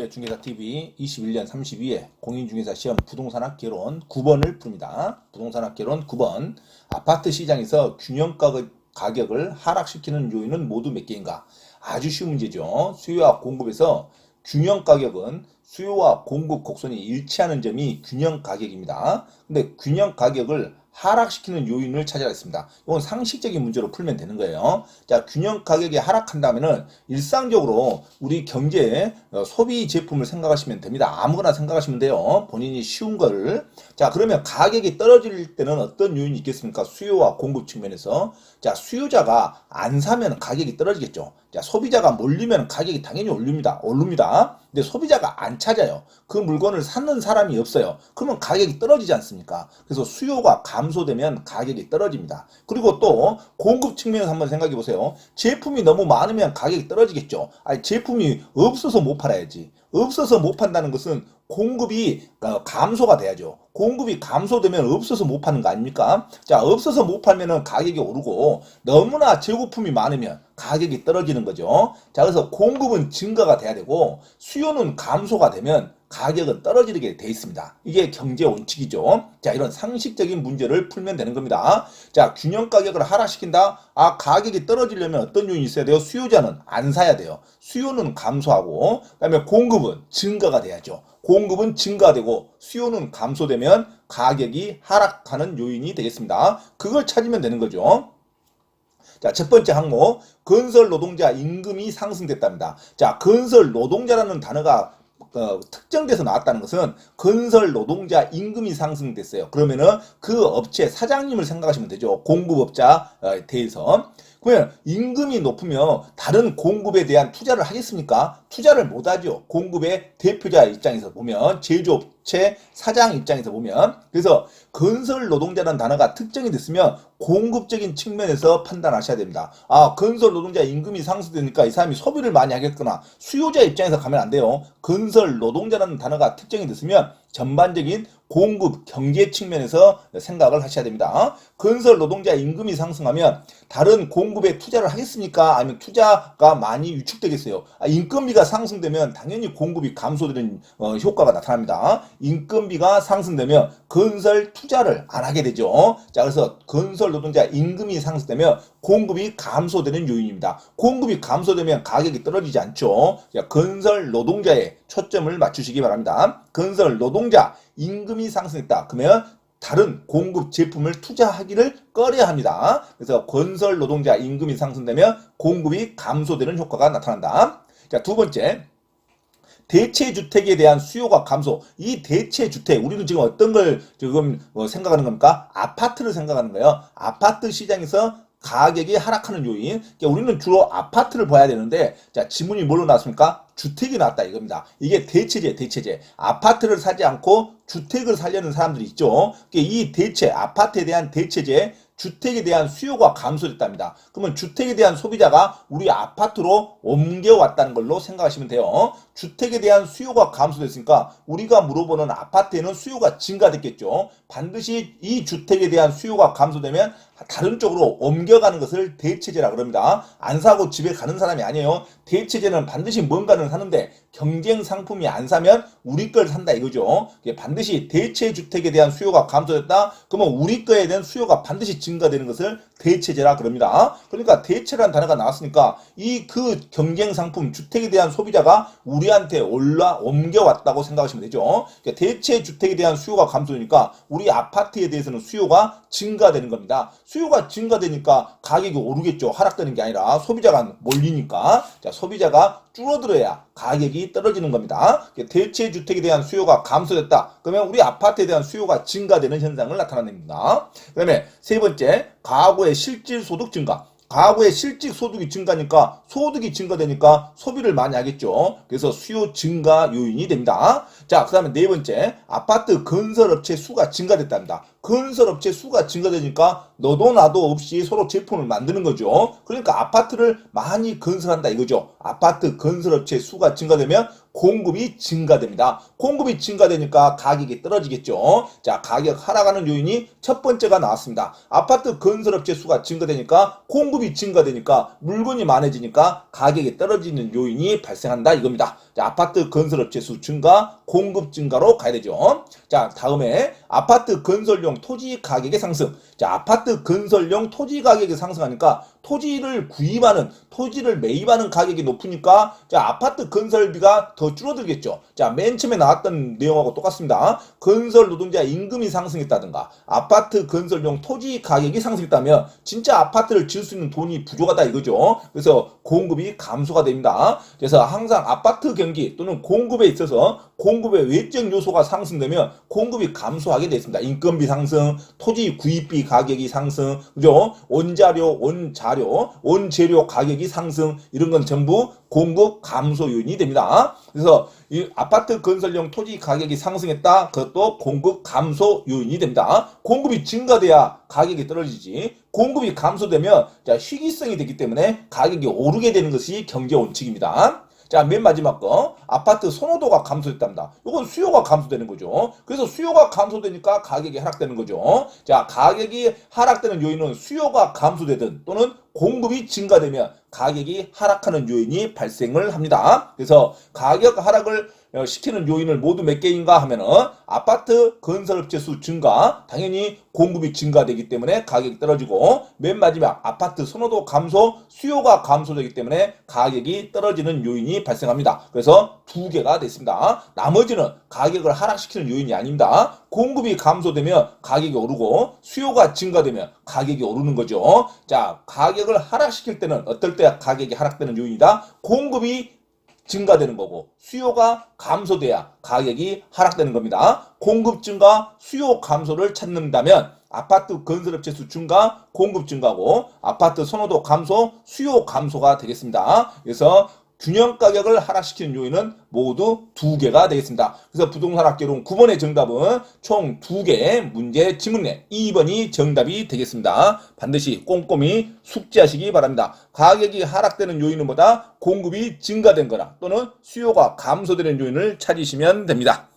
서울의 중개사TV 21년 32회 공인중개사 시험 부동산학개론 9번을 풉니다. 부동산학개론 9번. 아파트 시장에서 가격을 하락시키는 요인은 모두 몇 개인가? 아주 쉬운 문제죠. 수요와 공급에서 균형 가격은 수요와 공급 곡선이 일치하는 점이 균형 가격입니다. 근데 균형 가격을 하락시키는 요인을 찾아라 했습니다. 이건 상식적인 문제로 풀면 되는 거예요. 자, 균형 가격이 하락한다면은 일상적으로 우리 경제에 소비 제품을 생각하시면 됩니다. 아무거나 생각하시면 돼요. 본인이 쉬운 거를. 자, 그러면 가격이 떨어질 때는 어떤 요인이 있겠습니까? 수요와 공급 측면에서. 자, 수요자가 안 사면 가격이 떨어지겠죠. 자, 소비자가 몰리면 가격이 당연히 오릅니다. 근데 소비자가 안 찾아요. 그 물건을 사는 사람이 없어요. 그러면 가격이 떨어지지 않습니까? 그래서 수요가 감소되면 가격이 떨어집니다. 그리고 또 공급 측면에서 한번 생각해 보세요. 제품이 너무 많으면 가격이 떨어지겠죠. 아니, 제품이 없어서 못 팔아야지. 없어서 못 판다는 것은 공급이 감소가 돼야죠. 공급이 감소되면 없어서 못 파는 거 아닙니까? 자, 없어서 못 팔면은 가격이 오르고 너무나 재고품이 많으면 가격이 떨어지는 거죠. 자, 그래서 공급은 증가가 돼야 되고 수요는 감소가 되면 가격은 떨어지게 돼 있습니다. 이게 경제 원칙이죠. 자, 이런 상식적인 문제를 풀면 되는 겁니다. 자, 균형 가격을 하락시킨다. 아, 가격이 떨어지려면 어떤 요인이 있어야 돼요? 수요자는 안 사야 돼요. 수요는 감소하고, 그다음에 공급은 증가가 돼야죠. 공급은 증가되고 수요는 감소되면 가격이 하락하는 요인이 되겠습니다. 그걸 찾으면 되는 거죠. 자, 첫 번째 항목, 건설 노동자 임금이 상승됐답니다. 자, 건설 노동자라는 단어가 특정돼서 나왔다는 것은 건설 노동자 임금이 상승됐어요. 그러면은 그 업체 사장님을 생각하시면 되죠. 공급업자에 대해서. 그러면 임금이 높으면 다른 공급에 대한 투자를 하겠습니까? 투자를 못하죠. 공급의 대표자 입장에서 보면, 제조업체 사장 입장에서 보면. 그래서 건설 노동자라는 단어가 특정이 됐으면 공급적인 측면에서 판단하셔야 됩니다. 아, 건설 노동자 임금이 상승되니까 이 사람이 소비를 많이 하겠구나. 수요자 입장에서 가면 안 돼요. 건설 노동자라는 단어가 특정이 됐으면 전반적인 공급 경제 측면에서 생각을 하셔야 됩니다. 건설 노동자 임금이 상승하면 다른 공급에 투자를 하겠습니까? 아니면 투자가 많이 위축되겠어요? 인건비가 상승되면 당연히 공급이 감소되는 효과가 나타납니다. 인건비가 상승되면 건설 투자를 안 하게 되죠. 자, 그래서 건설 노동자 임금이 상승되면 공급이 감소되는 요인입니다. 공급이 감소되면 가격이 떨어지지 않죠. 자, 건설 노동자에 초점을 맞추시기 바랍니다. 건설 노동자 임금이 상승했다. 그러면 다른 공급 제품을 투자하기를 꺼려야 합니다. 그래서 건설 노동자 임금이 상승되면 공급이 감소되는 효과가 나타난다. 자, 두 번째. 대체주택에 대한 수요가 감소. 이 대체주택, 우리는 지금 어떤 걸 지금 생각하는 겁니까? 아파트를 생각하는 거예요. 아파트 시장에서 가격이 하락하는 요인. 그러니까 우리는 주로 아파트를 봐야 되는데, 자, 지문이 뭘로 나왔습니까? 주택이 나왔다 이겁니다. 이게 대체제. 아파트를 사지 않고 주택을 사려는 사람들이 있죠. 그러니까 이 아파트에 대한 대체제, 주택에 대한 수요가 감소됐답니다. 그러면 주택에 대한 소비자가 우리 아파트로 옮겨왔다는 걸로 생각하시면 돼요. 주택에 대한 수요가 감소됐으니까 우리가 물어보는 아파트에는 수요가 증가됐겠죠. 반드시 이 주택에 대한 수요가 감소되면 다른 쪽으로 옮겨가는 것을 대체제라 그럽니다. 안 사고 집에 가는 사람이 아니에요. 대체제는 반드시 뭔가를 사는데 경쟁 상품이 안 사면 우리 걸 산다 이거죠. 반드시 대체 주택에 대한 수요가 감소됐다. 그러면 우리 거에 대한 수요가 반드시 증가되는 것을 대체제라 그럽니다. 그러니까 대체라는 단어가 나왔으니까 그 경쟁 상품 주택에 대한 소비자가 우리한테 옮겨왔다고 생각하시면 되죠. 그러니까 대체 주택에 대한 수요가 감소되니까 우리 아파트에 대해서는 수요가 증가되는 겁니다. 수요가 증가되니까 가격이 오르겠죠. 하락되는 게 아니라 소비자가 몰리니까. 자, 소비자가 줄어들어야 가격이 떨어지는 겁니다. 대체 주택에 대한 수요가 감소됐다. 그러면 우리 아파트에 대한 수요가 증가되는 현상을 나타냅니다. 그 다음에 세 번째, 가구의 실질 소득 증가. 가구의 실질 소득이 증가니까 소득이 증가되니까 소비를 많이 하겠죠. 그래서 수요 증가 요인이 됩니다. 자, 그 다음에 네 번째, 아파트 건설업체 수가 증가됐답니다. 건설업체 수가 증가되니까 너도 나도 없이 서로 제품을 만드는 거죠. 그러니까 아파트를 많이 건설한다 이거죠. 아파트 건설업체 수가 증가되면 공급이 증가됩니다. 공급이 증가되니까 가격이 떨어지겠죠. 자, 가격 하락하는 요인이 첫 번째가 나왔습니다. 아파트 건설업체 수가 증가되니까 공급이 증가되니까 물건이 많아지니까 가격이 떨어지는 요인이 발생한다 이겁니다. 자, 아파트 건설업체 수 증가, 공급 증가로 가야 되죠. 자, 다음에 아파트 건설용 토지 가격의 상승. 자, 아파트 건설용 토지 가격이 상승하니까 토지를 구입하는, 토지를 매입하는 가격이 높으니까 자, 아파트 건설비가 더 줄어들겠죠. 자, 맨 처음에 나왔던 내용하고 똑같습니다. 건설 노동자 임금이 상승했다든가 아파트 건설용 토지 가격이 상승했다면 진짜 아파트를 지을 수 있는 돈이 부족하다 이거죠. 그래서 공급이 감소가 됩니다. 그래서 항상 아파트 경기 또는 공급에 있어서 공급의 외적 요소가 상승되면 공급이 감소하게 되어 있습니다. 인건비 상승, 토지 구입비 가격이 상승, 그죠? 원재료 가격이 상승, 이런 건 전부 공급 감소 요인이 됩니다. 그래서 이 아파트 건설용 토지 가격이 상승했다. 그것도 공급 감소 요인이 됩니다. 공급이 증가돼야 가격이 떨어지지. 공급이 감소되면 자, 희귀성이 되기 때문에 가격이 오르게 되는 것이 경제 원칙입니다. 자, 맨 마지막 거 아파트 선호도가 감소했답니다. 이건 수요가 감소되는 거죠. 그래서 수요가 감소되니까 가격이 하락되는 거죠. 자, 가격이 하락되는 요인은 수요가 감소되든 또는 공급이 증가되면 가격이 하락하는 요인이 발생을 합니다. 그래서 가격 하락을 시키는 요인을 모두 몇 개인가 하면은 아파트 건설업체 수 증가, 당연히 공급이 증가되기 때문에 가격이 떨어지고, 맨 마지막 아파트 선호도 감소, 수요가 감소되기 때문에 가격이 떨어지는 요인이 발생합니다. 그래서 두 개가 됐습니다. 나머지는 가격을 하락시키는 요인이 아닙니다. 공급이 감소되면 가격이 오르고 수요가 증가되면 가격이 오르는 거죠. 자, 가격을 하락시킬 때는 어떨 때 가격이 하락되는 요인이다? 공급이 증가되는 거고 수요가 감소돼야 가격이 하락되는 겁니다. 공급 증가, 수요 감소를 찾는다면 아파트 건설업체 수 증가, 공급 증가고 아파트 선호도 감소, 수요 감소가 되겠습니다. 그래서 균형 가격을 하락시키는 요인은 모두 두 개가 되겠습니다. 그래서 부동산 학개론 9번의 정답은 총 2개 문제 지문에 2번이 정답이 되겠습니다. 반드시 꼼꼼히 숙지하시기 바랍니다. 가격이 하락되는 요인은 뭐다? 공급이 증가된 거나 또는 수요가 감소되는 요인을 찾으시면 됩니다.